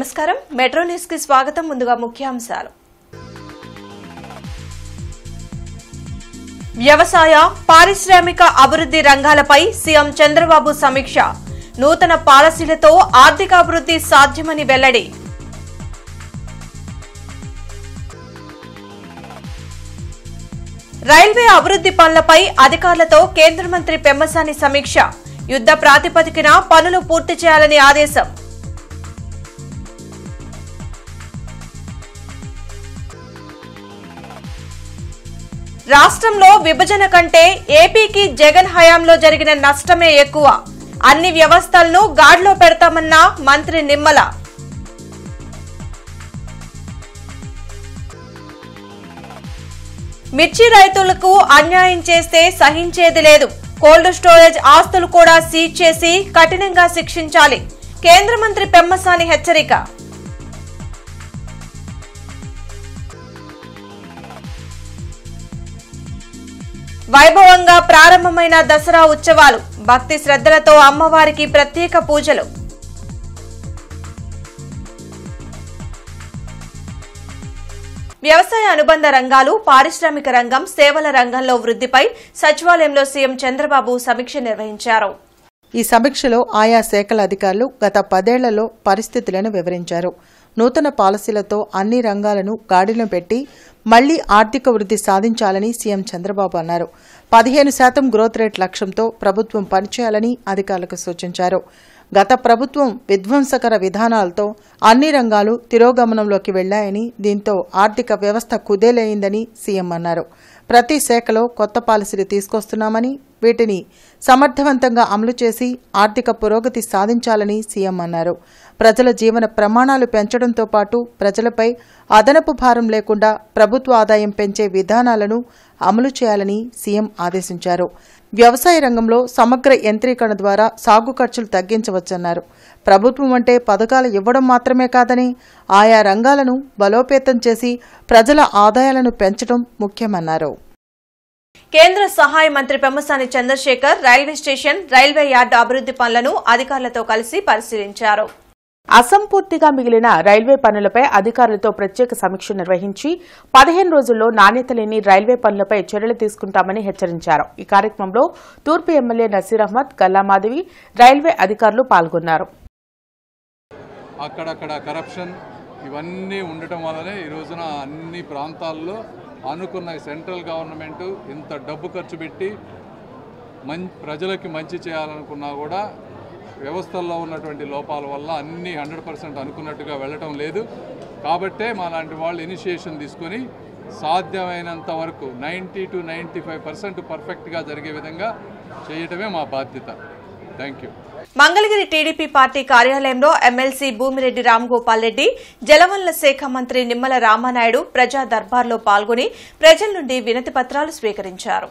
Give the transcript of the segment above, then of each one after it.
నమస్కారం metro news కి స్వాగతం ముందుగా ముఖ్యాంశాలు వ్యవసాయ పారిశ్రామిక అభివృద్ధి రంగాలపై సీఎం చంద్రబాబు సమీక్ష నూతన పాలసీలతో ఆర్థిక అభివృద్ధి సాధ్యమని వెల్లడి రైల్వే అభివృద్ధి పనులపై అధికారులతో కేంద్ర మంత్రి పెమ్మసాని సమీక్ష యుద్ధ ప్రాతిపదికన పనులు పూర్తి చేయాలని ఆదేశం రాష్ట్రంలో విభజన కంటే ఏపీకి జగన్ హయాంలో జరిగిన నష్టమే ఎక్కువ అన్ని వ్యవస్థలను గాడిలో పెడతామన్న మంత్రి నిమ్మల మిర్చి రైతులకు అన్యాయం చేస్తే సహించేది లేదు కోల్డ్ స్టోరేజ్ ఆస్తులు కూడా సీజ్ చేసి కఠినంగా శిక్షించాలి కేంద్ర మంత్రి పెమ్మసాని హెచ్చరిక వైభవంగా ప్రారంభమైన దసరా ఉత్సవాలు భక్తి శ్రద్ధలతో అమ్మవారికి ప్రత్యేక పూజలు వ్యవసాయ అనుబంధ రంగాలు పారిశ్రామిక రంగం సేవల రంగంలో వృద్ధిపై సచివాలయంలో సీఎం చంద్రబాబు సమీక్ష నిర్వహించారు. ఈ సమీక్షలో ఆయా శాఖల అధికారులు గత 10 ఏళ్లలో పరిస్థితులను వివరించారు. నూతన పాలసీలతో అన్ని రంగాలను గాడిలో పెట్టి మళ్లీ ఆర్థిక వృద్ధి సాధించాలని సీఎం చంద్రబాబు అన్నారు. 15% గ్రోత్ రేట్ లక్ష్యంతో ప్రభుత్వం పనిచేయాలని అధికారులకు సూచించారు. గత ప్రభుత్వం విధ్వంసకర విధానాలతో అన్ని రంగాలు తిరోగమనంలోకి వెళ్లాయని దీంతో ఆర్థిక వ్యవస్థ కుదేలైందని సీఎం అన్నారు. ప్రతి శాఖలో కొత్త పాలసీలు తీసుకొస్తున్నామని వీటిని సమర్థవంతంగా అమలు చేసి ఆర్థిక పురోగతి సాధించాలని సీఎం అన్నారు. ప్రజల జీవన ప్రమాణాలు పెంచడంతో పాటు ప్రజలపై అదనపు భారం లేకుండా ప్రభుత్వ ఆదాయం పెంచే విధానాలను అమలు చేయాలని సీఎం ఆదేశించారు. వ్యవసాయ రంగంలో సమగ్ర యంత్రీకరణ ద్వారా సాగు ఖర్చులు తగ్గించవచ్చన్నారు. ప్రభుత్వం అంటే పథకాలు ఇవ్వడం మాత్రమే కాదని ఆయా రంగాలను బలోపేతం చేసి ప్రజల ఆదాయాలను పెంచడం ముఖ్యమన్నారు. కేంద్ర సహాయ మంత్రి Pemmasani Chandrasekhar railway station railway yard అభివృద్ధి పనులను అధికారులతో కలిసి పరిశీలించారు. అసంపూర్తిగా మిగిలిన రైల్వే పనులపై అధికారులతో ప్రత్యేక సమీక్ష నిర్వహించి 15 రోజుల్లో నాణ్యత లేని రైల్వే పనులపై చర్యలు తీసుకుంటామని హెచ్చరించారు. ఈ కార్యక్రమంలో తూర్పు ఎమ్మెల్యే నసీర్ అహ్మద్, గల్లామాధవి, రైల్వే అధికారులు పాల్గొన్నారు. అక్కడక్కడ కరప్షన్ ఇవన్నీ ఉండటం వల్లనే ఈ రోజున అన్ని ప్రాంతాల్లో అనుకున్న సెంట్రల్ గవర్నమెంట్ ఇంత డబ్బు ఖర్చు పెట్టి ప్రజలకి మంచి చేయాలనుకున్నా కూడా వ్యవస్థల్లో ఉన్నటువంటి లోపాల వల్ల అన్నీ 100% అనుకున్నట్టుగా వెళ్ళటం లేదు. కాబట్టే మా లాంటి వాళ్ళు ఇనిషియేషన్ తీసుకొని సాధ్యమైనంత వరకు 90 to 95% పర్ఫెక్ట్గా జరిగే విధంగా చేయటమే మా బాధ్యత. Thank you. Mangalagiri TDP party కార్యాలయంలో ఎమ్మెల్సీ భూమిరెడ్డి రామ్గోపాల్ రెడ్డి, జలవనరుల శాఖ మంత్రి నిమ్మల రామానాయుడు ప్రజా దర్బార్లో పాల్గొని ప్రజల నుండి వినతి పత్రాలు స్వీకరించారు.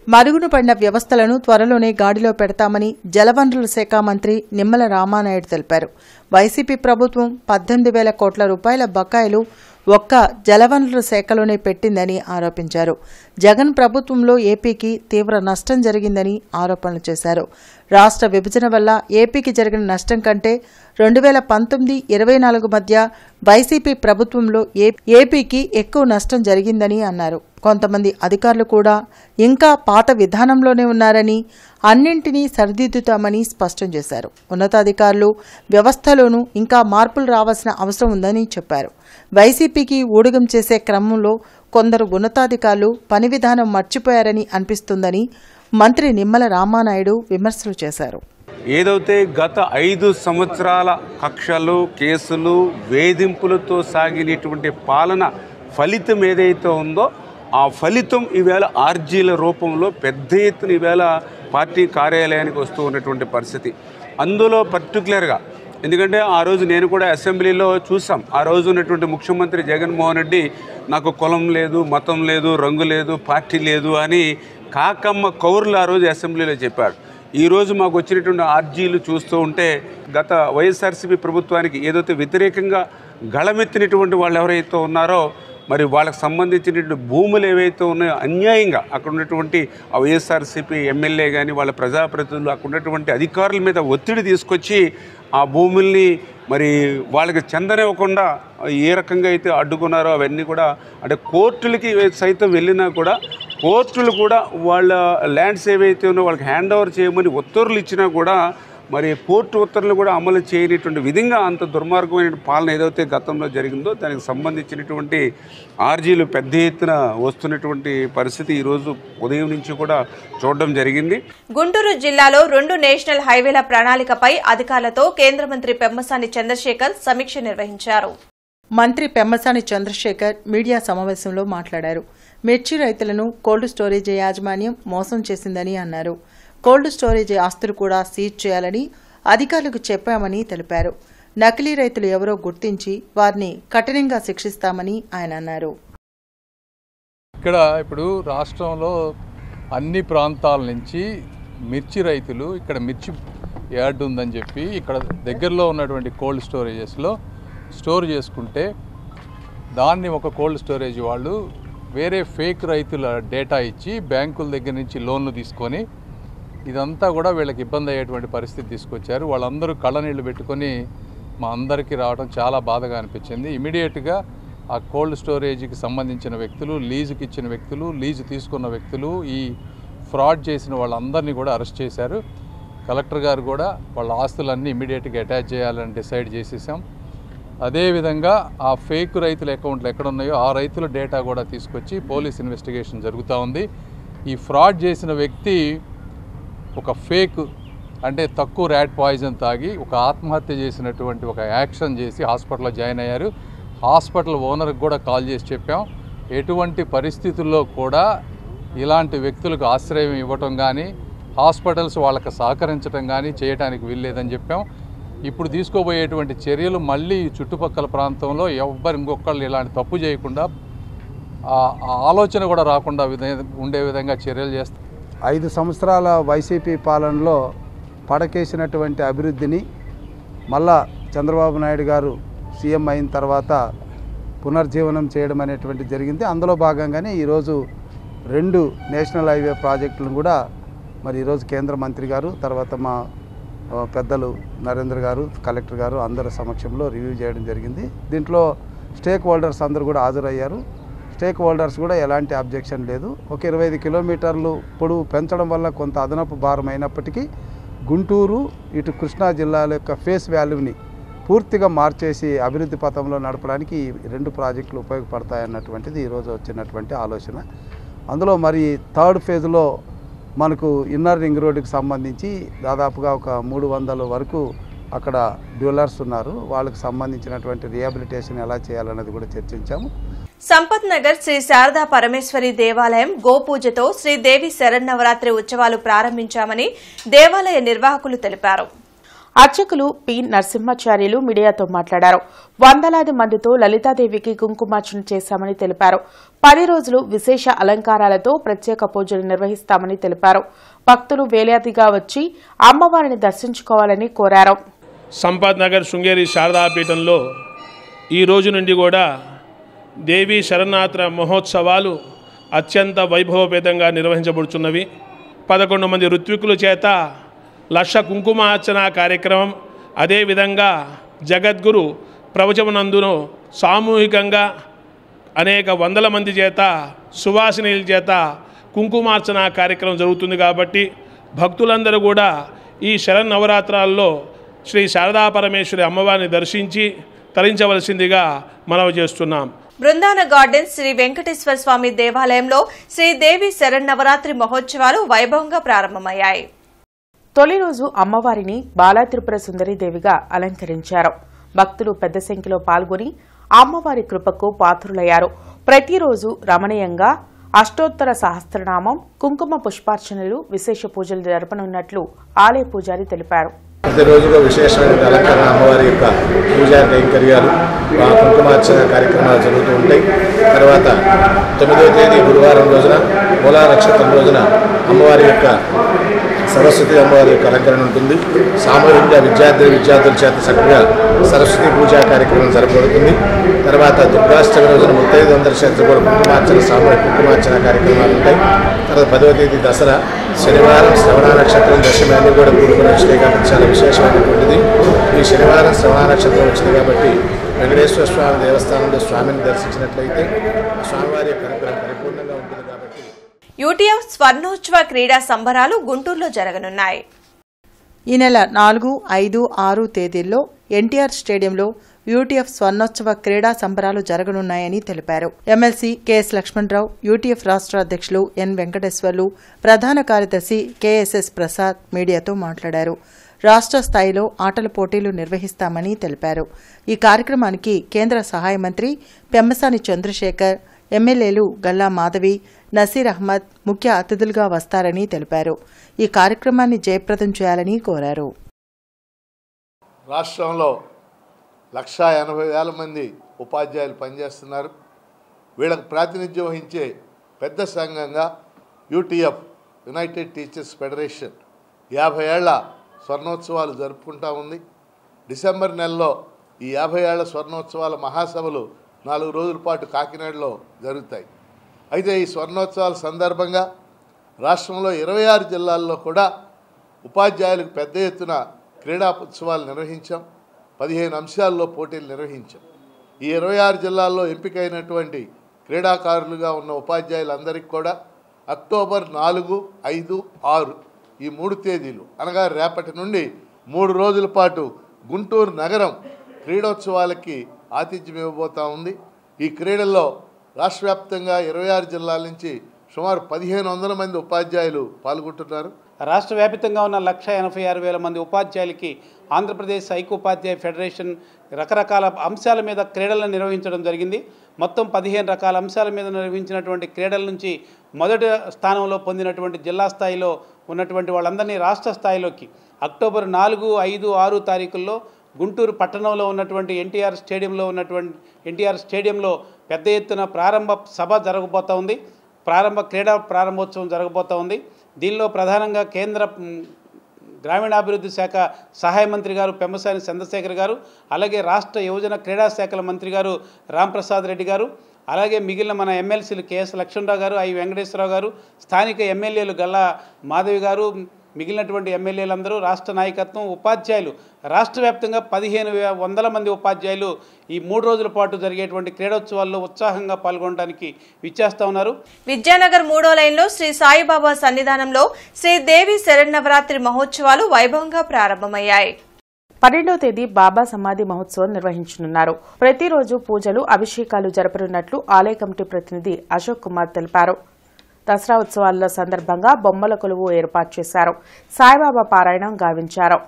మరుగున పడిన వ్యవస్థలను త్వరలోనే గాడిలో పెడతామని జలవనరుల శాఖ మంత్రి నిమ్మల రామానాయుడు తెలిపారు. వైసీపీ ప్రభుత్వం 18,000 కోట్ల రూపాయల బకాయిలు ఒక్క జలవనరుల శాఖలోనే పెట్టిందని ఆరోపించారు. జగన్ ప్రభుత్వంలో ఏపీకి తీవ్ర నష్టం జరిగిందని ఆరోపణలు చేశారు. రాష్ట్ర విభజన వల్ల ఏపీకి జరిగిన నష్టం కంటే 2019-24 మధ్య వైసీపీ ప్రభుత్వంలో ఏపీకి ఎక్కువ నష్టం జరిగిందని అన్నారు. కొంతమంది అధికారులు కూడా ఇంకా పాత విధానంలోనే ఉన్నారని అన్నింటినీ సరిదిద్దుతామని స్పష్టం చేశారు. ఉన్నతాధికారులు వ్యవస్థలోనూ ఇంకా మార్పులు రావాల్సిన అవసరం ఉందని చెప్పారు. వైసీపీకి ఊడిగం చేసే క్రమంలో కొందరు ఉన్నతాధికారులు పని విధానం మర్చిపోయారని అనిపిస్తుందని మంత్రి నిమ్మల రామానాయుడు విమర్శలు చేశారు. ఏదైతే గత 5 సంవత్సరాల కక్షలు, కేసులు, వేధింపులతో సాగినటువంటి పాలన ఫలితం ఏదైతే ఉందో ఆ ఫలితం ఈవేళ ఆర్జీల రూపంలో పెద్ద ఎత్తున ఈవేళ పార్టీ కార్యాలయానికి వస్తూ ఉన్నటువంటి పరిస్థితి. అందులో పర్టికులర్గా ఎందుకంటే ఆ రోజు నేను కూడా అసెంబ్లీలో చూసాం. ఆ రోజు ఉన్నటువంటి ముఖ్యమంత్రి జగన్మోహన్ రెడ్డి నాకు కులం లేదు, మతం లేదు, రంగు లేదు, పార్టీ లేదు అని కాకమ్మ కౌరులు ఆ రోజు అసెంబ్లీలో చెప్పాడు. ఈరోజు మాకు వచ్చినటువంటి ఆర్జీలు చూస్తూ ఉంటే గత వైఎస్ఆర్సీపీ ప్రభుత్వానికి ఏదైతే వ్యతిరేకంగా గళమెత్తినటువంటి వాళ్ళు ఎవరైతే ఉన్నారో మరి వాళ్ళకి సంబంధించినటువంటి భూములు ఏవైతే ఉన్నాయో అన్యాయంగా అక్కడ ఉన్నటువంటి వైఎస్ఆర్సీపీ ఎమ్మెల్యే కానీ వాళ్ళ ప్రజాప్రతినిధులు అక్కడ ఉన్నటువంటి అధికారుల మీద ఒత్తిడి తీసుకొచ్చి ఆ భూముల్ని మరి వాళ్ళకి చెందనివ్వకుండా ఏ రకంగా అయితే అడ్డుకున్నారో అవన్నీ కూడా అంటే కోర్టులకి సైతం వెళ్ళినా కూడా కోర్టులు కూడా వాళ్ళ ల్యాండ్స్ ఏవైతే ఉన్నాయో వాళ్ళకి హ్యాండ్ ఓవర్ చేయమని ఉత్తర్వులు ఇచ్చినా కూడా మరి కోర్టు ఉత్తర్వులు కూడా అమలు చేయనటువంటి విధంగా అంత దుర్మార్గమైన పాలన ఏదైతే గతంలో జరిగిందో దానికి సంబంధించినటువంటి ఆర్జీలు పెద్ద ఎత్తున వస్తున్నటువంటి పరిస్థితి ఈరోజు ఉదయం నుంచి కూడా చూడడం జరిగింది. గుంటూరు జిల్లాలో 2 నేషనల్ హైవేల ప్రణాళికపై అధికారులతో కేంద్ర మంత్రి పెమ్మసాని చంద్రశేఖర్ సమీక్ష నిర్వహించారు. మంత్రి పెమ్మసాని చంద్రశేఖర్ మీడియా సమావేశంలో మాట్లాడారు. మిర్చి రైతులను కోల్డ్ స్టోరేజ్ యాజమాన్యం మోసం చేసిందని అన్నారు. కోల్డ్ స్టోరేజ్ ఆస్తులు కూడా సీజ్ చేయాలని అధికారులకు చెప్పామని తెలిపారు. నకిలీ రైతులు ఎవరో గుర్తించి వారిని కఠినంగా శిక్షిస్తామని ఆయన అన్నారు. ఇక్కడ ఇప్పుడు రాష్ట్రంలో అన్ని ప్రాంతాల నుంచి మిర్చి రైతులు ఇక్కడ మిర్చి యార్డ్ ఉందని చెప్పి ఇక్కడ దగ్గరలో ఉన్నటువంటి కోల్డ్ స్టోరేజెస్లో స్టోర్ చేసుకుంటే దాన్ని ఒక కోల్డ్ స్టోరేజ్ వాళ్ళు వేరే ఫేక్ రైతుల డేటా ఇచ్చి బ్యాంకుల దగ్గర నుంచి లోన్లు తీసుకొని ఇదంతా కూడా వీళ్ళకి ఇబ్బంది అయ్యేటువంటి పరిస్థితి తీసుకొచ్చారు. వాళ్ళందరూ కళ్ళనీళ్ళు పెట్టుకొని మా అందరికీ రావడం చాలా బాధగా అనిపించింది. ఇమీడియట్గా ఆ కోల్డ్ స్టోరేజ్కి సంబంధించిన వ్యక్తులు, లీజుకి ఇచ్చిన వ్యక్తులు, లీజు తీసుకున్న వ్యక్తులు, ఈ ఫ్రాడ్ చేసిన వాళ్ళందరినీ కూడా అరెస్ట్ చేశారు. కలెక్టర్ గారు కూడా వాళ్ళ ఆస్తులన్నీ ఇమీడియట్గా అటాచ్ చేయాలని డిసైడ్ చేసేసాం. అదేవిధంగా ఆ ఫేక్ రైతుల అకౌంట్లు ఎక్కడున్నాయో ఆ రైతుల డేటా కూడా తీసుకొచ్చి పోలీస్ ఇన్వెస్టిగేషన్ జరుగుతూ ఉంది. ఈ ఫ్రాడ్ చేసిన వ్యక్తి ఒక ఫేక్ అంటే తక్కువ ర్యాట్ పాయిజన్ తాగి ఒక ఆత్మహత్య చేసినటువంటి ఒక యాక్షన్ చేసి హాస్పిటల్లో జాయిన్ అయ్యారు. హాస్పిటల్ ఓనర్కి కూడా కాల్ చేసి చెప్పాం, ఎటువంటి పరిస్థితుల్లో కూడా ఇలాంటి వ్యక్తులకు ఆశ్రయం ఇవ్వటం కానీ హాస్పిటల్స్ వాళ్ళకి సహకరించడం కానీ చేయడానికి వీల్లేదని చెప్పాం. ఇప్పుడు తీసుకోబోయేటువంటి చర్యలు మళ్ళీ చుట్టుపక్కల ప్రాంతంలో ఇంకొకళ్ళు ఇలాంటి తప్పు చేయకుండా ఆలోచన కూడా రాకుండా ఉండే విధంగా చర్యలు చేస్తాం. 5 సంవత్సరాల వైసీపీ పాలనలో పడకేసినటువంటి అభివృద్ధిని మళ్ళా చంద్రబాబు నాయుడు గారు సీఎం అయిన తర్వాత పునర్జీవనం చేయడం అనేటువంటి జరిగింది. అందులో భాగంగానే ఈరోజు 2 నేషనల్ హైవే ప్రాజెక్టులను కూడా మరి ఈరోజు కేంద్ర మంత్రి గారు, తర్వాత మా పెద్దలు నరేంద్ర గారు, కలెక్టర్ గారు అందరి సమక్షంలో రివ్యూ చేయడం జరిగింది. దీంట్లో స్టేక్ హోల్డర్స్ అందరూ కూడా హాజరయ్యారు. స్టేక్ హోల్డర్స్ కూడా ఎలాంటి అబ్జెక్షన్ లేదు. ఒక 25 కిలోమీటర్లు పొడవు పెంచడం వల్ల కొంత అదనపు భారం అయినప్పటికీ గుంటూరు ఇటు కృష్ణా జిల్లాల యొక్క ఫేస్ వాల్యూని పూర్తిగా మార్చేసి అభివృద్ధి పథంలో నడపడానికి ఈ 2 ప్రాజెక్టులు ఉపయోగపడతాయన్నటువంటిది ఈరోజు వచ్చినటువంటి ఆలోచన. అందులో మరి 3rd ఫేజ్లో మనకు ఇన్నర్ రింగ్ రోడ్డుకి సంబంధించి దాదాపుగా ఒక 300 వరకు అక్కడ డ్యూలర్స్ ఉన్నారు. వాళ్ళకి సంబంధించినటువంటి రిహాబిలిటేషన్ ఎలా చేయాలన్నది కూడా చర్చించాము. సంపత్ నగర్ శ్రీ శారదా పరమేశ్వరి దేవాలయం గోపూజతో శ్రీదేవి శరన్నవరాత్రి ఉత్సవాలు ప్రారంభించామని దేవాలయ నిర్వాహకులు తెలిపారు. అర్చకులు పి నరసింహాచార్యులు మీడియాతో మాట్లాడారు. వందలాది మందితో లలితాదేవికి కుంకుమార్చన చేశామని తెలిపారు. 10 రోజులు విశేష అలంకారాలతో ప్రత్యేక పూజలు నిర్వహిస్తామని తెలిపారు. భక్తులు వేలాదిగా వచ్చి అమ్మవారిని దర్శించుకోవాలని కోరారు. సంపత్ నగర్ శృంగేరి శారదాపీఠంలో ఈ రోజు నుండి కూడా దేవీ శరన్నవరాత్రి మహోత్సవాలు అత్యంత వైభవపేతంగా నిర్వహించబడుచున్నవి. 11 మంది ఋత్వికుల చేత 1,00,000 కుంకుమార్చన కార్యక్రమం, అదేవిధంగా జగద్గురు ప్రవచమనందును సామూహికంగా అనేక వందల మంది చేత సువాసినీల చేత కుంకుమార్చన కార్యక్రమం జరుగుతుంది. కాబట్టి భక్తులందరూ కూడా ఈ శరన్నవరాత్రాల్లో శ్రీ శారదా పరమేశ్వరి అమ్మవారిని దర్శించి తరించవలసిందిగా మనవి చేస్తున్నాం. బృందాన గార్డెన్స్ శ్రీ వెంకటేశ్వర స్వామి దేవాలయంలో శ్రీదేవి శరన్నవరాత్రి మహోత్సవాలు వైభవంగా ప్రారంభమయ్యాయి. తొలి రోజు అమ్మవారిని బాలా త్రిపుర సుందరీదేవిగా అలంకరించారు. భక్తులు పెద్ద సంఖ్యలో పాల్గొని అమ్మవారి కృపకు పాత్రులయ్యారు. ప్రతిరోజు రమణీయంగా అష్టోత్తర సహస్రనామం, కుంకుమ పుష్పార్చనలు, విశేష పూజలు జరపనున్నట్లు ఆలయ పూజారి తెలిపారు. ప్రతిరోజుగా విశేషమైన అలంకరణ అమ్మవారి యొక్క పూజా కైంకర్యాలు, కుంకుమార్చన కార్యక్రమాలు జరుగుతూ ఉంటాయి. తర్వాత 9వ తేదీ గురువారం రోజున మూలా నక్షత్రం రోజున అమ్మవారి యొక్క సరస్వతి అమ్మవారి యొక్క అలంకరణ ఉంటుంది. సామూహికంగా విద్యార్థుల చేత చక్కగా సరస్వతి పూజా కార్యక్రమం జరపబడుతుంది. తర్వాత దుర్గాష్టమి రోజున 35 చేత కూడా కుంకుమార్చన, సామూహిక కుంకుమార్చన కార్యక్రమాలు ఉంటాయి. తర్వాత 10వ తేదీ దసరా, శనివారం శ్రవణ నక్షత్రం, దశమి అన్నీ కూడా కూడుకుని వచ్చినాయి కాబట్టి చాలా విశేషమైనటువంటిది. ఈ శనివారం శ్రవణ నక్షత్రం వచ్చింది కాబట్టి వెంకటేశ్వర స్వామి దేవస్థానంలో స్వామిని దర్శించినట్లయితే స్వామివారి యొక్క అనుగ్రహం పరిపూర్ణంగా ఉంటుంది. కాబట్టి యూటీఎఫ్ స్వర్ణోత్సవ క్రీడా సంబరాలు గుంటూరులో జరగనున్నాయి. ఈ నెల 4, 5, 6 తేదీల్లో ఎన్టీఆర్ స్టేడియంలో యూటీఎఫ్ స్వర్ణోత్సవ క్రీడా సంబరాలు జరగనున్నాయని తెలిపారు. ఎమ్మెల్సీ కెఎస్ లక్ష్మణరావు, యూటీఎఫ్ రాష్ట్ర అధ్యక్షులు ఎన్ వెంకటేశ్వర్లు, ప్రధాన కార్యదర్శి కెఎస్ఎస్ ప్రసాద్ మీడియాతో మాట్లాడారు. రాష్ట్ర స్థాయిలో ఆటల పోటీలు నిర్వహిస్తామని తెలిపారు. ఈ కార్యక్రమానికి కేంద్ర సహాయ మంత్రి పెమ్మసాని చంద్రశేఖర్, ఎమ్మెల్యేలు గల్లా మాధవి, నసీర్ అహ్మద్ ముఖ్య అతిథులుగా వస్తారని తెలిపారు. ఈ కార్యక్రమాన్ని జయప్రదం చేయాలని కోరారు. రాష్ట్రంలో 1,80,000 మంది ఉపాధ్యాయులు పనిచేస్తున్నారు. వీళ్ళకు ప్రాతినిధ్యం వహించే పెద్ద సంఘంగా యూటీఎఫ్ యునైటెడ్ టీచర్స్ ఫెడరేషన్ 50 ఏళ్ల స్వర్ణోత్సవాలు జరుపుకుంటా ఉంది. డిసెంబర్ నెలలో ఈ 50 ఏళ్ల స్వర్ణోత్సవాల మహాసభలు 4 రోజుల పాటు కాకినాడలో జరుగుతాయి. అయితే ఈ స్వర్ణోత్సవాల సందర్భంగా రాష్ట్రంలో 26 జిల్లాల్లో కూడా ఉపాధ్యాయులకు పెద్ద ఎత్తున క్రీడా ఉత్సవాలు నిర్వహించాం. 15 అంశాల్లో పోటీలు నిర్వహించాం. ఈ 26 జిల్లాల్లో ఎంపికైనటువంటి క్రీడాకారులుగా ఉన్న ఉపాధ్యాయులందరికీ కూడా అక్టోబర్ 4, 5, 6 ఈ 3 తేదీలు అనగా రేపటి నుండి 3 రోజుల పాటు గుంటూరు నగరం క్రీడోత్సవాలకి ఆతిథ్యం ఇవ్వబోతూ ఉంది. ఈ క్రీడల్లో రాష్ట్ర వ్యాప్తంగా 26 జిల్లాల నుంచి సుమారు 1,500 మంది ఉపాధ్యాయులు పాల్గొంటున్నారు. రాష్ట్ర వ్యాప్తంగా ఉన్న 1,86,000 మంది ఉపాధ్యాయులకి ఆంధ్రప్రదేశ్ ఐక్యోపాధ్యాయ ఫెడరేషన్ రకరకాల అంశాల మీద క్రీడలను నిర్వహించడం జరిగింది. మొత్తం 15 రకాల అంశాల మీద నిర్వహించినటువంటి క్రీడల నుంచి మొదటి స్థానంలో పొందినటువంటి జిల్లా స్థాయిలో ఉన్నటువంటి వాళ్ళందరినీ రాష్ట్ర స్థాయిలోకి అక్టోబర్ 4, 5, 6 తారీఖుల్లో గుంటూరు పట్టణంలో ఉన్నటువంటి ఎన్టీఆర్ స్టేడియంలో పెద్ద ఎత్తున ప్రారంభ సభ జరగబోతూ ఉంది. క్రీడా ప్రారంభోత్సవం జరగబోతూ ఉంది. దీనిలో ప్రధానంగా కేంద్ర గ్రామీణాభివృద్ధి శాఖ సహాయ మంత్రి గారు పెమ్మసాని చంద్రశేఖర్ గారు, అలాగే రాష్ట్ర యువజన క్రీడా శాఖల మంత్రి గారు రాంప్రసాద్ రెడ్డి గారు, అలాగే మిగిలిన మన ఎమ్మెల్సీలు కెఎస్ లక్ష్మణరావు గారు, ఐ వెంకటేశ్వరరావు గారు, స్థానిక ఎమ్మెల్యేలు గల్లా మాధవి గారు, మిగిలినటువంటి ఎమ్మెల్యేలందరూ, రాష్ట్ర నాయకత్వం, ఉపాధ్యాయులు రాష్ట్ర వ్యాప్తంగా 1,500 మంది ఉపాధ్యాయులు ఈ 3 రోజుల పాటు జరిగేటువంటి క్రీడోత్సవాల్లో ఉత్సాహంగా పాల్గొనడానికి విచ్చేస్తా ఉన్నారు. విద్యానగర్ 3వ లైన్లో శ్రీ సాయిబాబా సన్నిధానంలో శ్రీ దేవి శరన్నవరాత్రి మహోత్సవాలు వైభవంగా ప్రారంభమయ్యాయి. 12వ తేదీ బాబా సమాధి మహోత్సవం నిర్వహించనున్నారు. ప్రతిరోజు పూజలు, అభిషేకాలు జరపనున్నట్లు ఆలయ కమిటీ ప్రతినిధి అశోక్ కుమార్ తెలిపారు. దసరా ఉత్సవాల సందర్భంగా బొమ్మల కొలువు ఏర్పాటు చేశారు. సాయిబాబా పారాయణం గావించారు.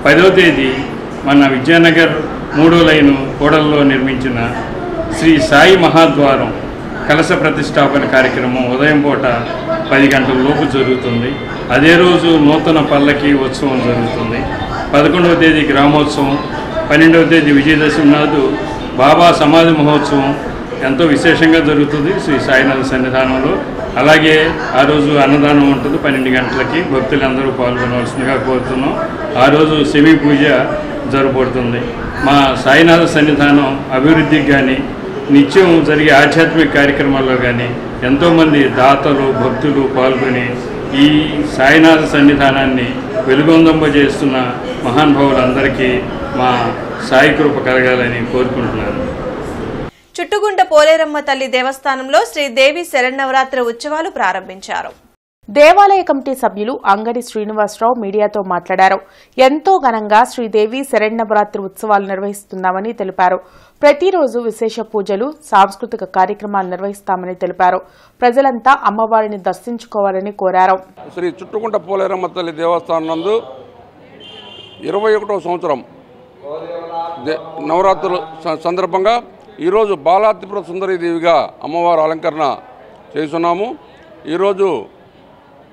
పదవ తేదీ మన విద్యానగర్ 3వ లైను కూడల్లో నిర్మించిన శ్రీ సాయి మహాద్వారం కలశ ప్రతిష్టాపన కార్యక్రమం ఉదయం పూట 10 గంటల లోపు జరుగుతుంది. అదే రోజు నూతన పల్లకి ఉత్సవం జరుగుతుంది. 11వ తేదీ గ్రామోత్సవం, 12వ తేదీ విజయదశమి నాడు బాబా సమాధి మహోత్సవం ఎంతో విశేషంగా జరుగుతుంది శ్రీ సాయినాథ సన్నిధానంలో. అలాగే ఆ రోజు అన్నదానం ఉంటుంది 12 గంటలకి. భక్తులందరూ పాల్గొనవలసిందిగా కోరుతున్నాం. ఆ రోజు సెమీ పూజ జరపబడుతుంది. మా సాయినాథ సన్నిధానం అభివృద్ధికి కానీ నిత్యం జరిగే ఆధ్యాత్మిక కార్యక్రమాల్లో కానీ ఎంతోమంది దాతలు, భక్తులు పాల్గొని ఈ సాయినాథ సన్నిధానాన్ని వెలుగొందింపజేస్తున్న మహానుభావులందరికీ మా సాయి కృప కలగాలని కోరుకుంటున్నాను. చుట్టుగుంట పోలేరమ్మ తల్లి దేవస్థానంలో శ్రీ దేవి శరన్నవరాత్రి ఉత్సవాలు ప్రారంభించారు. దేవాలయ కమిటీ సభ్యులు అంగడి శ్రీనివాసరావు మీడియాతో మాట్లాడారు. ఎంతో ఘనంగా శ్రీదేవి శరన్నవరాత్రి ఉత్సవాలు నిర్వహిస్తున్నామని తెలిపారు. ప్రతిరోజు విశేష పూజలు, సాంస్కృతిక కార్యక్రమాలు నిర్వహిస్తామని తెలిపారు. ప్రజలంతా అమ్మవారిని దర్శించుకోవాలని కోరారు. శ్రీ చుట్టుగుంట పోలేరమ్మ తల్లి దేవస్థానం నందు 21వ సంవత్సరం నవరాత్రుల సందర్భంగా ఈరోజు బాలాత్రిపుర సుందరీదేవిగా అమ్మవారు అలంకరణ చేస్తున్నాము. ఈరోజు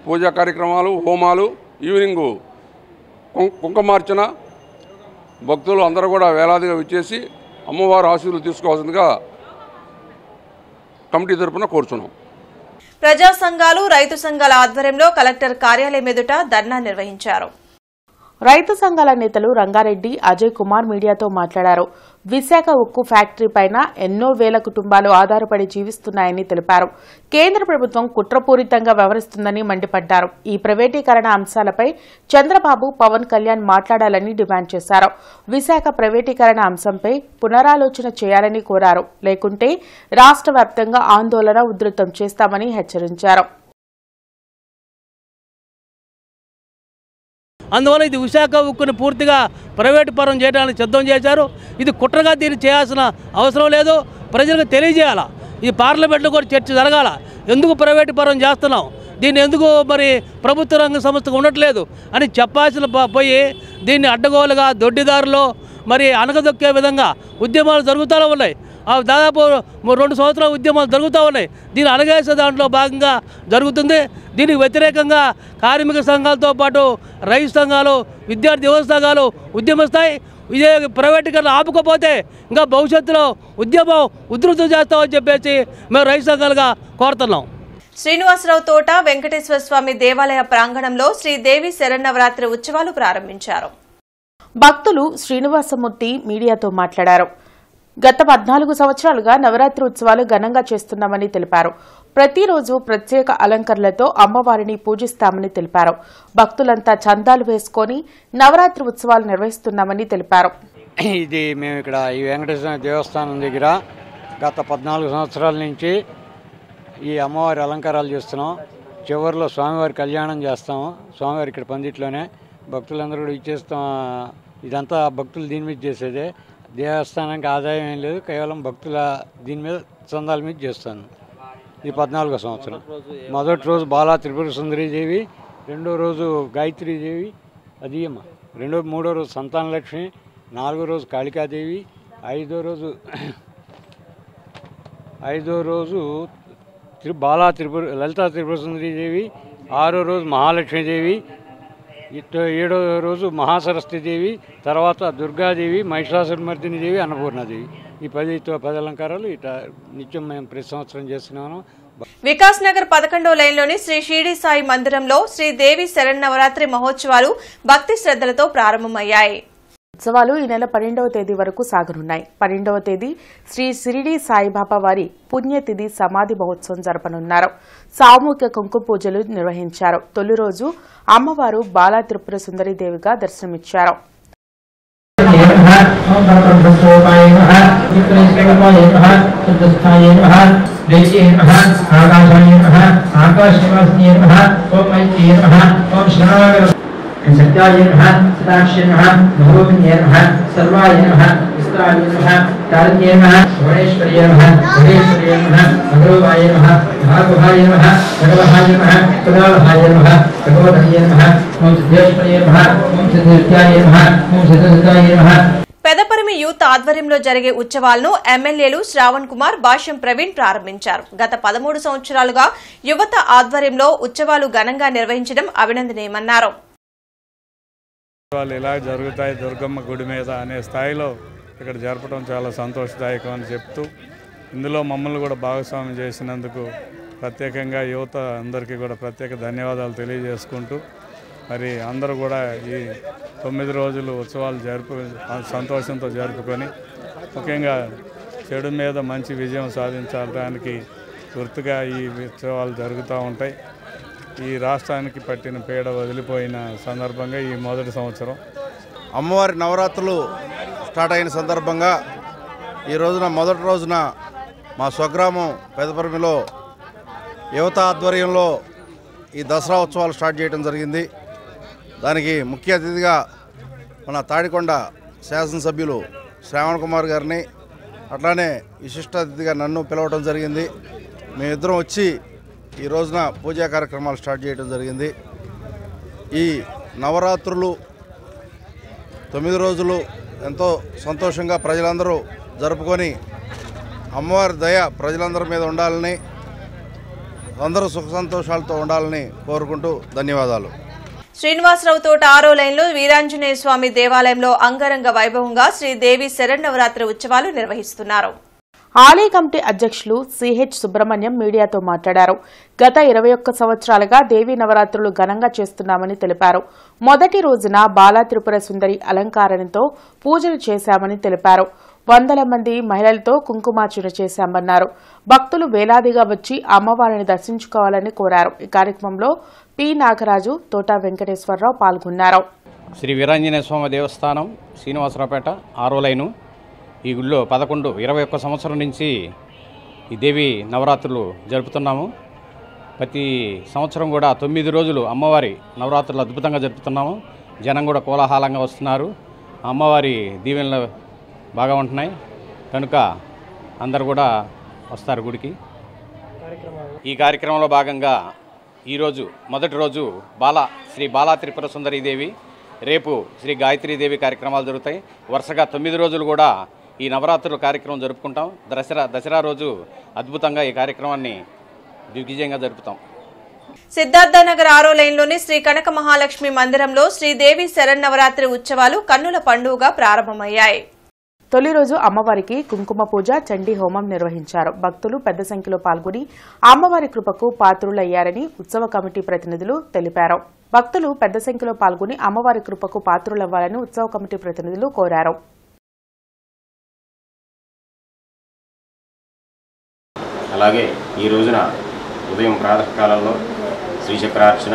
పూజా కార్యక్రమాలు, హోమాలు, ఈవినింగు కుంకుమార్చన, భక్తులు అందరూ కూడా వేలాదిగా విచ్చేసి అమ్మవారి ఆశీర్వాదాలు తీసుకోవాల్సిందిగా కమిటీ తరపున కోరుచున్నాం. ప్రజా సంఘాలు, రైతు సంఘాల ఆధ్వర్యంలో కలెక్టర్ కార్యాలయం ఎదుట ధర్నా నిర్వహించారు. రైతు సంఘాల నేతలు రంగారెడ్డి, అజయ్ కుమార్ మీడియాతో మాట్లాడారు. విశాఖ ఉక్కు ఫ్యాక్టరీ పైన ఎన్నో వేల కుటుంబాలు ఆధారపడి జీవిస్తున్నాయని తెలిపారు. కేంద్ర ప్రభుత్వం కుట్రపూరితంగా వ్యవహరిస్తుందని మండిపడ్డారు. ఈ ప్రైవేటీకరణ అంశాలపై చంద్రబాబు, పవన్ కళ్యాణ్ మాట్లాడాలని డిమాండ్ చేశారు. విశాఖ ప్రైవేటీకరణ అంశంపై పునరాలోచన చేయాలని కోరారు. లేకుంటే రాష్ట్ర వ్యాప్తంగా ఆందోళన ఉధృతం చేస్తామని హెచ్చరించారు. అందువల్ల ఇది విశాఖ ఉక్కుని పూర్తిగా ప్రైవేటు పరం చేయడానికి సిద్ధం చేశారు. ఇది కుట్రగా దీన్ని చేయాల్సిన అవసరం లేదు. ప్రజలకు తెలియజేయాలా, ఈ పార్లమెంట్లో కూడా చర్చ జరగాల. ఎందుకు ప్రైవేటు పరం చేస్తున్నాం, దీన్ని ఎందుకు మరి ప్రభుత్వ రంగ సంస్థకు ఉండట్లేదు అని చెప్పాల్సిన పోయి దీన్ని అడ్డగోలుగా దొడ్డిదారులో మరి అనగదొక్కే విధంగా ఉద్యమాలు జరుగుతూనే ఉన్నాయి. దాదాపు 2 సంవత్సరాల ఉద్యమాలు జరుగుతూ ఉన్నాయి. దీన్ని అణగేసే దాంట్లో భాగంగా జరుగుతుంది. దీనికి వ్యతిరేకంగా కార్మిక సంఘాలతో పాటు రైతు సంఘాలు, విద్యార్థి యువ సంఘాలు ఉద్యమిస్తాయి. ఇదే ప్రైవేటీకరణ ఆపుకోపోతే ఇంకా భవిష్యత్తులో ఉద్యమం ఉధృతం చేస్తామని చెప్పేసి మేము రైతు సంఘాలుగా కోరుతున్నాం. శ్రీనివాసరావు తోట వెంకటేశ్వర స్వామి దేవాలయ ప్రాంగణంలో శ్రీదేవి శరన్నవరాత్రి ఉత్సవాలు ప్రారంభించారు. భక్తులు శ్రీనివాసమూర్తి మీడియాతో మాట్లాడారు. గత 14 సంవత్సరాలుగా నవరాత్రి ఉత్సవాలు ఘనంగా చేస్తున్నామని తెలిపారు. ప్రతిరోజు ప్రత్యేక అలంకరణలతో అమ్మవారిని పూజిస్తామని తెలిపారు. భక్తులంతా చందాలు వేసుకుని నవరాత్రి ఉత్సవాలు నిర్వహిస్తున్నామని తెలిపారు. ఇది మేము ఇక్కడ ఈ వెంకటేశ్వర దేవస్థానం దగ్గర గత 14 సంవత్సరాల నుంచి ఈ అమ్మవారి అలంకారాలు చేస్తున్నాం. చివరిలో స్వామివారి కళ్యాణం చేస్తాము. స్వామివారి ఇక్కడ పందిట్లోనే భక్తులందరూ కూడా ఇచ్చేస్తాం. ఇదంతా భక్తులు దీని మీద చేసేదే. దేవస్థానానికి ఆదాయం ఏం లేదు, కేవలం భక్తుల దీని మీద చందాల మీద చేస్తాను. ఇది 14వ సంవత్సరం. మొదటి రోజు బాలా త్రిపుర సుందరీదేవి, రెండో రోజు గాయత్రీదేవి, అది అమ్మ మూడో రోజు సంతానలక్ష్మి, 4వ రోజు కాళికాదేవి, ఐదో రోజు బాలా త్రిపుర లలితా త్రిపుర సుందరీదేవి, 6వ రోజు మహాలక్ష్మీదేవి, 7వ రోజు మహాసరస్వతీదేవి, తర్వాత దుర్గాదేవి, మహిషాసురమర్దిని దేవి, అన్నపూర్ణాదేవి. ఈ 10 అలంకారాలు ఇట నిత్యం మేము ప్రతి సంవత్సరం చేస్తున్నాము. వికాస్ నగర్ 11వ లైన్లోని శ్రీ షిరిడి సాయి మందిరంలో శ్రీదేవి శరన్నవరాత్రి మహోత్సవాలు భక్తి శ్రద్ధలతో ప్రారంభమయ్యాయి. ఉత్సవాలు ఈ నెల 12వ తేదీ వరకు సాగనున్నాయి. 12వ తేదీ శ్రీ షిరిడి సాయిబాబా వారి పుణ్యతిథి సమాధి మహోత్సవం జరపనున్నారు. సామూహిక కుంకుమ పూజలు నిర్వహించారు. తొలి రోజు అమ్మవారు బాలా త్రిపుర సుందరీదేవిగా దర్శనమిచ్చారు. सत्याय नमः सदाक्षय नमः भगवन्ये नमः सर्वाय नमः विस्ताराय नमः तारण्ये नमः भुवनेश्वर्ये नमः भुवनेश्वर्ये नमः भगवाय नमः भागवाय नमः भगवाय नमः कदाभाय नमः भगवदये नमः ओम सिद्धेश्वर्ये नमः ओम सिद्धेश्वर्याय नमः ओम सिद्धेश्वर्याय नमः. పెదపరిమి యూత్ ఆధ్వర్యంలో జరిగే ఉత్సవాలను ఎమ్మెల్యేలు శ్రావణ్ కుమార్, భాష్యం ప్రవీణ్ ప్రారంభించారు. గత 13 సంవత్సరాలుగా యువత ఆధ్వర్యంలో ఉత్సవాలు ఘనంగా నిర్వహించడం అభినందనీయమన్నారు. ఇలా జరుగుతాయి దుర్గమ్మ గుడి మీద అనే స్థాయిలో ఇక్కడ జరపడం చాలా సంతోషదాయకం అని చెప్తూ, ఇందులో మమ్మల్ని కూడా భాగస్వామ్యం చేసినందుకు ప్రత్యేకంగా యువత అందరికీ కూడా ప్రత్యేక ధన్యవాదాలు తెలియజేసుకుంటూ, మరి అందరూ కూడా ఈ 9 రోజులు ఉత్సవాలు సంతోషంతో జరుపుకొని ముఖ్యంగా చెడు మీద మంచి విజయం సాధించడానికి గుర్తుగా ఈ ఉత్సవాలు జరుగుతూ ఉంటాయి. ఈ రాష్ట్రానికి పట్టిన పీడ వదిలిపోయిన సందర్భంగా ఈ మొదటి సంవత్సరం అమ్మవారి నవరాత్రులు స్టార్ట్ అయిన సందర్భంగా ఈ రోజున మొదటి రోజున మా స్వగ్రామం పెదపరిమిలో యువత ఆధ్వర్యంలో ఈ దసరా ఉత్సవాలు స్టార్ట్ చేయడం జరిగింది. దానికి ముఖ్య అతిథిగా మన తాడికొండ శాసనసభ్యులు శ్రావణ్ కుమార్ గారిని, అట్లానే విశిష్ట అతిథిగా నన్ను పిలవడం జరిగింది. మేమిద్దరం వచ్చి ఈ రోజున పూజా కార్యక్రమాలు స్టార్ట్ చేయడం జరిగింది. ఈ నవరాత్రులు 9 రోజులు ఎంతో సంతోషంగా ప్రజలందరూ జరుపుకొని అమ్మవారి దయ ప్రజలందరి మీద ఉండాలని, అందరూ సుఖ సంతోషాలతో ఉండాలని కోరుకుంటూ ధన్యవాదాలు. శ్రీనివాసరావు తోట 6వ లైన్లో వీరాంజనేయ స్వామి దేవాలయంలో అంగరంగ వైభవంగా శ్రీదేవి శరన్నవరాత్రి ఉత్సవాలు నిర్వహిస్తున్నారు. ఆలయ కమిటీ అధ్యక్షులు సిహెచ్ సుబ్రహ్మణ్యం మీడియాతో మాట్లాడారు. గత 21 సంవత్సరాలుగా దేవీ నవరాత్రులు ఘనంగా చేస్తున్నామని తెలిపారు. మొదటి రోజున బాలా త్రిపుర సుందరి అలంకారణతో పూజలు చేశామని తెలిపారు. వందల మంది మహిళలతో కుంకుమార్చన చేశామన్నారు. భక్తులు వేలాదిగా వచ్చి అమ్మవారిని దర్శించుకోవాలని కోరారు. ఈ కార్యక్రమంలో పి నాగరాజు, తోటా వెంకటేశ్వరరావు పాల్గొన్నారు. శ్రీ వీరాంజనేయ స్వామి దేవస్థానం, శ్రీనివాసరావుపేట, 6వ లైను. ఈ గుళ్ళో 21 సంవత్సరం నుంచి ఈ దేవి నవరాత్రులు జరుపుతున్నాము. ప్రతి సంవత్సరం కూడా 9 రోజులు అమ్మవారి నవరాత్రులు అద్భుతంగా జరుపుతున్నాము. జనం కూడా కోలాహలంగా వస్తున్నారు. అమ్మవారి దీవెనలు బాగా ఉంటున్నాయి కనుక అందరు కూడా వస్తారు గుడికి. ఈ కార్యక్రమంలో భాగంగా ఈరోజు మొదటి రోజు శ్రీ బాలా త్రిపుర సుందరీ దేవి, రేపు శ్రీ గాయత్రీదేవి కార్యక్రమాలు జరుగుతాయి. వరుసగా 9 రోజులు కూడా ఈ నవరాత్రుల కార్యక్రమం జరుపుకుంటాం. దసరా రోజు అద్భుతంగా ఈ కార్యక్రమాన్ని దిగ్విజయంగా జరుపుతాం. సిద్ధార్థనగర్ 6వ లైన్లోని శ్రీ కనక మహాలక్ష్మి మందిరంలో శ్రీదేవి శరన్నవరాత్రి ఉత్సవాలు కన్నుల పండుగగా ప్రారంభమయ్యాయి. తొలి రోజు అమ్మవారికి కుంకుమ పూజ, చండీ హోమం నిర్వహించారు. భక్తులు పెద్ద సంఖ్యలో పాల్గొని అమ్మవారి కృపకు పాత్రులయ్యారని ఉత్సవ కమిటీ ప్రతినిధులు తెలిపారు. భక్తులు పెద్ద సంఖ్యలో పాల్గొని అమ్మవారి కృపకు పాత్రులవ్వాలని ఉత్సవ కమిటీ ప్రతినిధులు కోరారు. అలాగే ఈ రోజున ఉదయం ప్రాతకాలంలో శ్రీచక్రార్చన,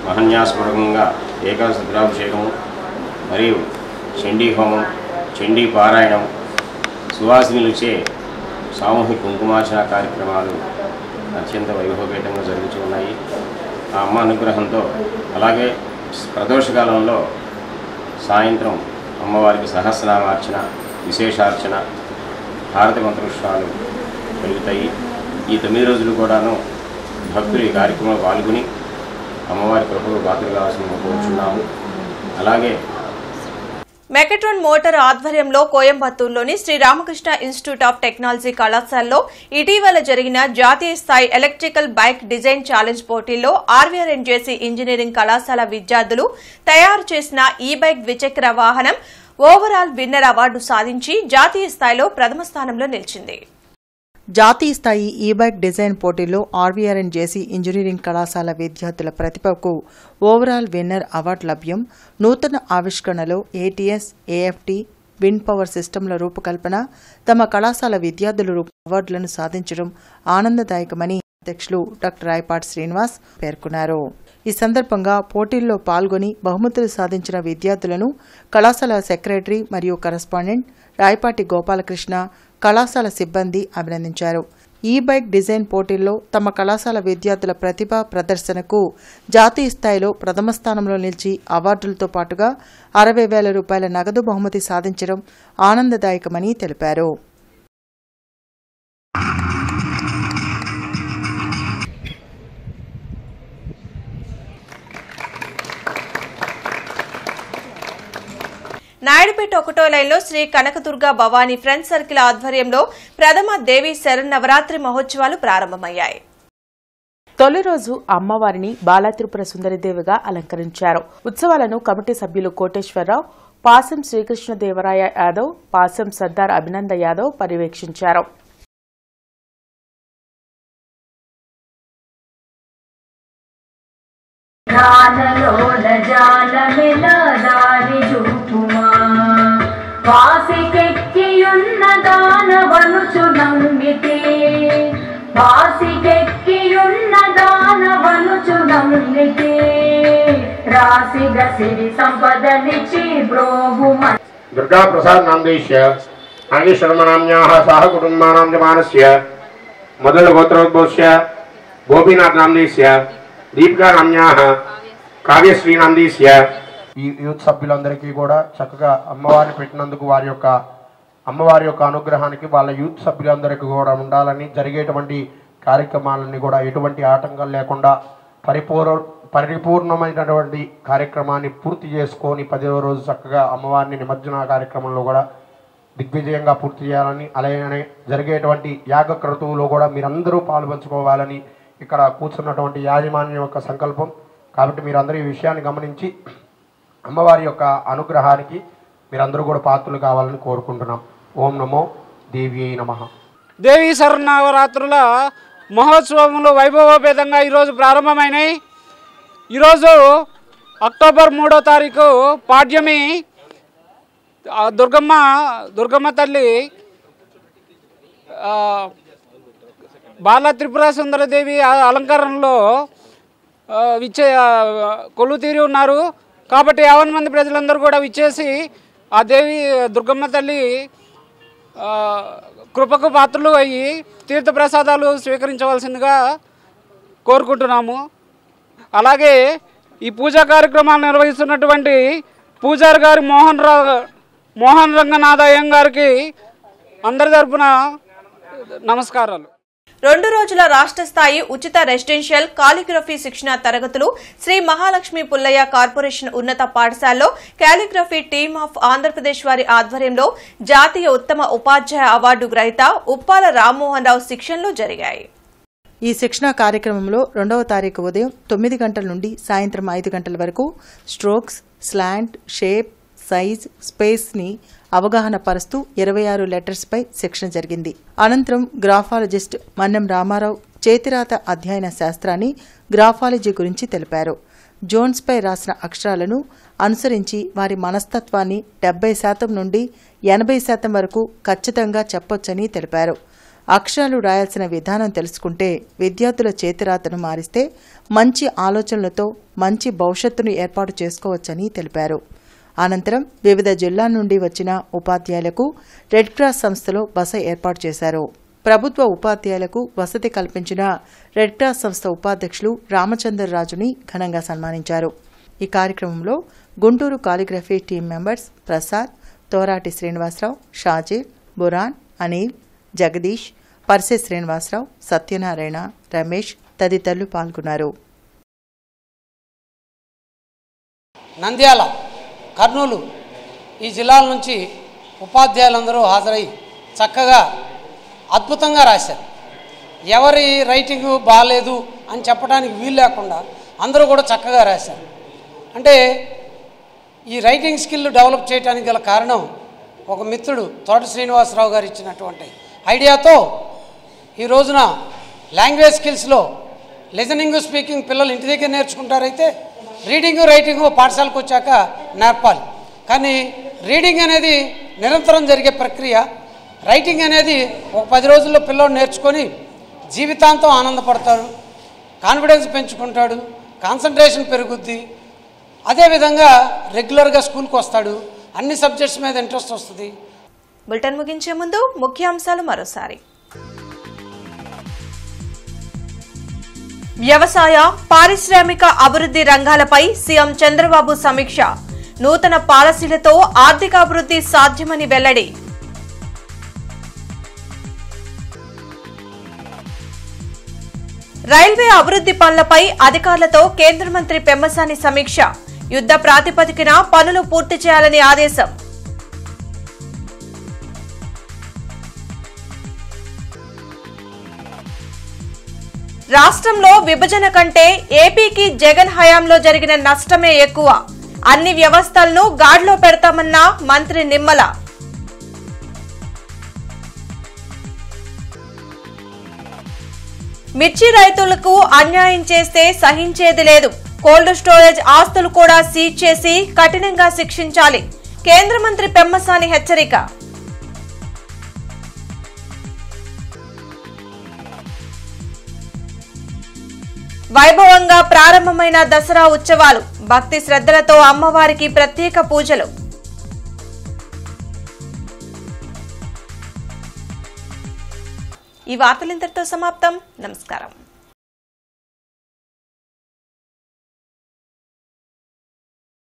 మహన్యాస్పూర్వకంగా ఏకాదశ రుద్రాభిషేకము మరియు చండీ హోమం, చండీ పారాయణం, సువాసినులచే సామూహిక కుంకుమార్చన కార్యక్రమాలు అత్యంత వైభవపేతంగా జరుగుతూ ఉన్నాయి. ఆ అమ్మ అనుగ్రహంతో అలాగే ప్రదోషకాలంలో సాయంత్రం అమ్మవారికి సహస్రనామార్చన, విశేషార్చన, హారతి మంత్రోత్సవాలు జరుగుతాయి. ఈ 9 రోజులు కూడాను భక్తులు ఈ కార్యక్రమంలో పాల్గొని అమ్మవారి కృపకు పాత్రలు కావాల్సిందిగా కోరుచున్నాము. అలాగే మెకట్రాన్ మోటార్ ఆధ్వర్యంలో కోయంబత్తూరులోని Sri Ramakrishna institute of technology కళాశాలలో ఇటీవల జరిగిన జాతీయ స్థాయి ఎలక్ట్రికల్ బైక్ డిజైన్ ఛాలెంజ్ పోటీల్లో ఆర్వీఆర్ఎన్జేసీ ఇంజనీరింగ్ కళాశాల విద్యార్థులు తయారు చేసిన ఈ బైక్ ద్విచక్ర వాహనం ఓవరాల్ విన్నర్ అవార్డు సాధించి జాతీయ స్థాయిలో ప్రథమ స్థానంలో నిలిచింది. జాతీయ స్థాయి ఈ బైక్ డిజైన్ పోటీల్లో ఆర్వీఆర్ఎన్జేసీ ఇంజనీరింగ్ కళాశాల విద్యార్థుల ప్రతిభకు ఓవరాల్ విన్నర్ అవార్డు లభ్యం. నూతన ఆవిష్కరణలో ఏటీఎస్, ఏఎఫ్టీ, విండ్ పవర్ సిస్టంల రూపకల్పన తమ కళాశాల విద్యార్థులు అవార్డులను సాధించడం ఆనందదాయకమని అధ్యక్షులు డాక్టర్ రాయపాటి శ్రీనివాస్ పేర్కొన్నారు. ఈ సందర్భంగా పోటీల్లో పాల్గొని బహుమతులు సాధించిన విద్యార్థులను కళాశాల సెక్రటరీ మరియు కరస్పాండెంట్ రాయపాటి గోపాలకృష్ణ, కళాశాల సిబ్బంది అభినందించారు. ఈ బైక్ డిజైన్ పోటీల్లో తమ కళాశాల విద్యార్థుల ప్రతిభా ప్రదర్శనకు జాతీయ స్థాయిలో ప్రథమ స్థానంలో నిలిచి అవార్డులతో పాటుగా 60,000 రూపాయల నగదు బహుమతి సాధించడం ఆనందదాయకమని తెలిపారు. నాయుడుపేట 1వ లైన్లో శ్రీ కనకదుర్గ భవానీ ఫ్రెండ్స్ సర్కిల్ ఆధ్వర్యంలో ప్రథమ దేవి శరన్నవరాత్రి మహోత్సవాలు ప్రారంభమయ్యాయి. తొలి రోజు అమ్మవారిని బాలా త్రిపుర సుందరిదేవిగా అలంకరించారు. ఉత్సవాలను కమిటీ సభ్యులు కోటేశ్వరరావు, పాసం శ్రీకృష్ణదేవరాయ యాదవ్, పాసం సర్దార్ అభినంద యాదవ్ పర్యవేక్షించారు. వాసికెక్కియున్న దానవనుచు నమ్మితే రాశిగ సిరి సంపదనిచి బ్రోగుమ దుర్గా ప్రసాద్ నామదేశ్య నాగేశ్వరమనామ్యాః సహ కుటుంబానాం జమానస్య మొదల గోత్రోద్భవస్య గోపీనాథ్ నామదేశ్య దీపికా నామ్యాః కావ్యశ్రీ నామదేశ్య. ఈ యూత్ సభ్యులందరికీ కూడా చక్కగా అమ్మవారిని పెట్టినందుకు అమ్మవారి యొక్క అనుగ్రహానికి వాళ్ళ యూత్ సభ్యులందరికీ కూడా ఉండాలని, జరిగేటువంటి కార్యక్రమాలన్నీ కూడా ఎటువంటి ఆటంకం లేకుండా పరిపూర్ణమైనటువంటి కార్యక్రమాన్ని పూర్తి చేసుకొని 10వ రోజు చక్కగా అమ్మవారిని నిమజ్జన కార్యక్రమంలో కూడా దిగ్విజయంగా పూర్తి చేయాలని, అలాగే జరిగేటువంటి యాగ క్రతువులో కూడా మీరందరూ పాల్పంచుకోవాలని ఇక్కడ కూర్చున్నటువంటి యాజమాన్యం యొక్క సంకల్పం. కాబట్టి మీరందరూ ఈ విషయాన్ని గమనించి అమ్మవారి యొక్క అనుగ్రహానికి మీరందరూ కూడా పాత్రలు కావాలని కోరుకుంటున్నాం. ఓం నమో దేవ్యై నమః. దేవీ శరన్నవరాత్రుల మహోత్సవములు వైభవోపేతంగా ఈరోజు ప్రారంభమైనాయి. ఈరోజు అక్టోబర్ 3వ తారీఖు పాడ్యమి దుర్గమ్మ తల్లి బాల త్రిపుర సుందరదేవి అలంకరణలో కొలువు తీరి ఉన్నారు. కాబట్టి 50 మంది ప్రజలందరూ కూడా విచ్చేసి ఆ దేవి దుర్గమ్మ తల్లి కృపకు పాత్రలు అయ్యి తీర్థప్రసాదాలు స్వీకరించవలసిందిగా కోరుకుంటున్నాము. అలాగే ఈ పూజా కార్యక్రమాలు నిర్వహిస్తున్నటువంటి పూజారి గారి మోహన్ రంగనాథ్ అయ్యంగారికి అందరి తరపున నమస్కారాలు. 2 రోజుల రాష్ట్ర స్థాయి ఉచిత రెసిడెన్షియల్ కాలిగ్రఫీ శిక్షణ తరగతులు శ్రీ మహాలక్ష్మి పుల్లయ్య కార్పొరేషన్ ఉన్నత పాఠశాలలో కాలిగ్రఫీ టీమ్ ఆఫ్ ఆంధ్రప్రదేశ్ వారి ఆధ్వర్యంలో జాతీయ ఉత్తమ ఉపాధ్యాయ అవార్డు గ్రహీత ఉప్పాల రామ్మోహన్ రావు శిక్షణలు జరిగాయి. ఈ శిక్షణా కార్యక్రమంలో 2వ తారీఖు ఉదయం 9 గంటల నుండి సాయంత్రం 5 గంటల వరకు strokes, slant, shape, size, space ని అవగాహన పరుస్తూ 26 లెటర్స్ పై శిక్షణ జరిగింది. అనంతరం గ్రాఫాలజిస్ట్ మన్నెం రామారావు చేతిరాత అధ్యయన శాస్త్రాన్ని గ్రాఫాలజీ గురించి తెలిపారు. జోన్స్ పై రాసిన అక్షరాలను అనుసరించి వారి మనస్తత్వాన్ని 70% నుండి 80% వరకు ఖచ్చితంగా చెప్పొచ్చని తెలిపారు. అక్షరాలు రాయాల్సిన విధానం తెలుసుకుంటే విద్యార్థుల చేతిరాతను మారిస్తే మంచి ఆలోచనలతో మంచి భవిష్యత్తును ఏర్పాటు చేసుకోవచ్చని తెలిపారు. అనంతరం వివిధ జిల్లాల నుండి వచ్చిన ఉపాధ్యాయులకు రెడ్ క్రాస్ సంస్థలో బస ఏర్పాటు చేశారు. ప్రభుత్వ ఉపాధ్యాయులకు వసతి కల్పించిన రెడ్ క్రాస్ సంస్థ ఉపాధ్యక్షులు రామచంద్రరాజుని ఘనంగా సన్మానించారు. ఈ కార్యక్రమంలో Guntur calligraphy team members Prasad, Torati Srinivasarao, Shajeer, Buran, Anil, Jagadish, Parse Srinivasarao, Satyanarayana, Ramesh తదితరులు పాల్గొన్నారు. నంద్యాల, కర్నూలు ఈ జిల్లాల నుంచి ఉపాధ్యాయులందరూ హాజరై చక్కగా అద్భుతంగా రాశారు. ఎవరి రైటింగ్ బాగాలేదు అని చెప్పడానికి వీలు లేకుండా అందరూ కూడా చక్కగా రాశారు. అంటే ఈ రైటింగ్ స్కిల్ డెవలప్ చేయడానికి గల కారణం ఒక మిత్రుడు తోట శ్రీనివాసరావు గారు ఇచ్చినటువంటి ఐడియాతో ఈ రోజున లాంగ్వేజ్ స్కిల్స్లో లిజనింగ్, స్పీకింగ్ పిల్లలు ఇంటి దగ్గర నేర్చుకుంటారైతే రీడింగు, రైటింగు పాఠశాలకు వచ్చాక నేర్పాలి. కానీ రీడింగ్ అనేది నిరంతరం జరిగే ప్రక్రియ. రైటింగ్ అనేది ఒక 10 రోజుల్లో పిల్లలు నేర్చుకొని జీవితాంతం ఆనందపడతాడు, కాన్ఫిడెన్స్ పెంచుకుంటాడు, కాన్సన్ట్రేషన్ పెరుగుద్ది. అదేవిధంగా రెగ్యులర్గా స్కూల్కి వస్తాడు, అన్ని సబ్జెక్ట్స్ మీద ఇంట్రెస్ట్ వస్తుంది. బులెటిన్ ముగించే ముందు ముఖ్యాంశాలు మరోసారి. వ్యవసాయ, పారిశ్రామిక అభివృద్ధి రంగాలపై సీఎం చంద్రబాబు సమీక్ష. నూతన పాలసీలతో ఆర్థికాభివృద్ధి సాధ్యమని వెల్లడి. రైల్వే అభివృద్ధి పనులపై అధికారులతో కేంద్ర మంత్రి పెమ్మసాని సమీక్ష. యుద్ధ ప్రాతిపదికన పనులు పూర్తి చేయాలని ఆదేశం. రాష్ట్రంలో విభజన కంటే ఏపీకి జగన్ హయాంలో జరిగిన నష్టమే ఎక్కువ. అన్ని వ్యవస్థలను గాడిలో పెడతామన్న మంత్రి నిమ్మల. మిర్చి రైతులకు అన్యాయం చేస్తే సహించేది లేదు. కోల్డ్ స్టోరేజ్ ఆస్తులు కూడా సీజ్ చేసి కఠినంగా శిక్షించాలి. కేంద్ర మంత్రి పెమ్మసాని హెచ్చరిక. వైభవంగా ప్రారంభమైన దసరా ఉత్సవాలు. భక్తి శ్రద్ధలతో అమ్మవారికి ప్రత్యేక పూజలు. ఈ వార్తలు ఇంతటితో సమాప్తం. నమస్కారం.